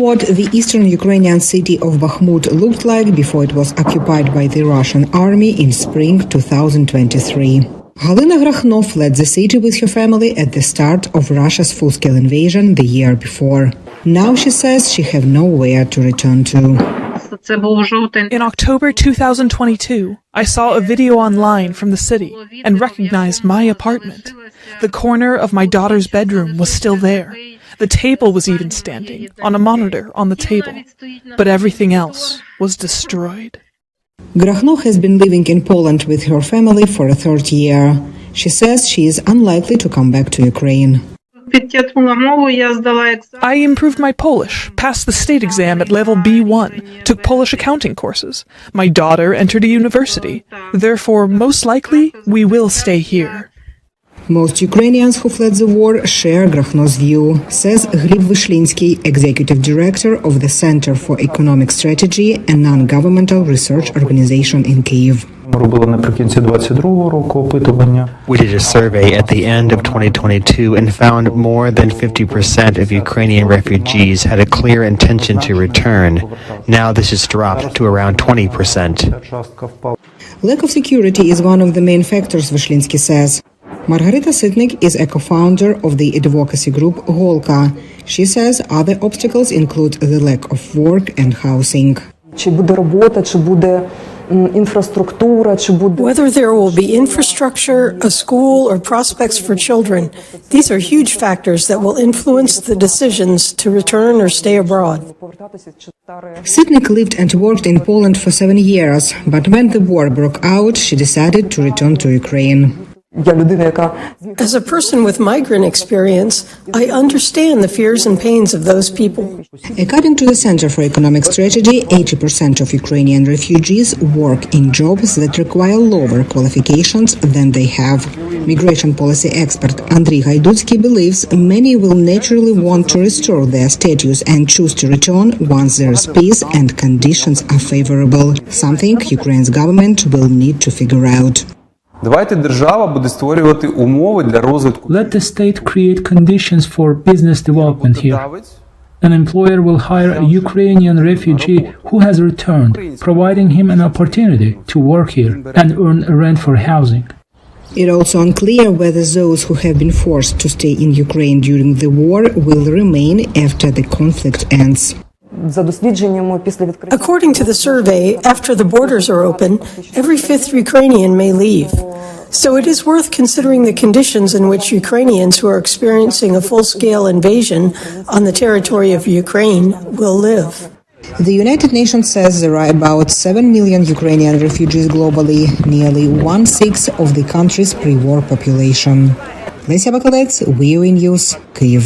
what the eastern Ukrainian city of Bakhmut looked like before it was occupied by the Russian army in spring 2023. Galina Grachno fled the city with her family at the start of Russia's full-scale invasion the year before. Now she says she has nowhere to return to. In October 2022, I saw a video online from the city and recognized my apartment. The corner of my daughter's bedroom was still there. The table was even standing on a monitor on the table, but everything else was destroyed. Grachno has been living in Poland with her family for a third year. She says she is unlikely to come back to Ukraine. I improved my Polish, passed the state exam at level B1, took Polish accounting courses. My daughter entered a university. Therefore, most likely, we will stay here. Most Ukrainians who fled the war share Grachno's view, says Gleb Vyshlinsky, executive director of the Center for Economic Strategy, a non-governmental research organization in Kyiv. We did a survey at the end of 2022 and found more than 50% of Ukrainian refugees had a clear intention to return. Now this has dropped to around 20%. Lack of security is one of the main factors, Vyshlinsky says. Margarita Sitnik is a co-founder of the advocacy group Golka. She says other obstacles include the lack of work and housing. Whether there will be infrastructure, a school, or prospects for children, these are huge factors that will influence the decisions to return or stay abroad. Sitnik lived and worked in Poland for 7 years, but when the war broke out, she decided to return to Ukraine. As a person with migrant experience, I understand the fears and pains of those people. According to the Center for Economic Strategy, 80% of Ukrainian refugees work in jobs that require lower qualifications than they have. Migration policy expert Andriy Gaidutsky believes many will naturally want to restore their status and choose to return once there is peace and conditions are favorable, something Ukraine's government will need to figure out. Let the state create conditions for business development here. An employer will hire a Ukrainian refugee who has returned, providing him an opportunity to work here and earn a rent for housing. It is also unclear whether those who have been forced to stay in Ukraine during the war will remain after the conflict ends. According to the survey, after the borders are open, every fifth Ukrainian may leave. So it is worth considering the conditions in which Ukrainians who are experiencing a full-scale invasion on the territory of Ukraine will live. The United Nations says there are about 7 million Ukrainian refugees globally, nearly 1/6 of the country's pre-war population. Lesia Bakalets, VOA News, Kyiv.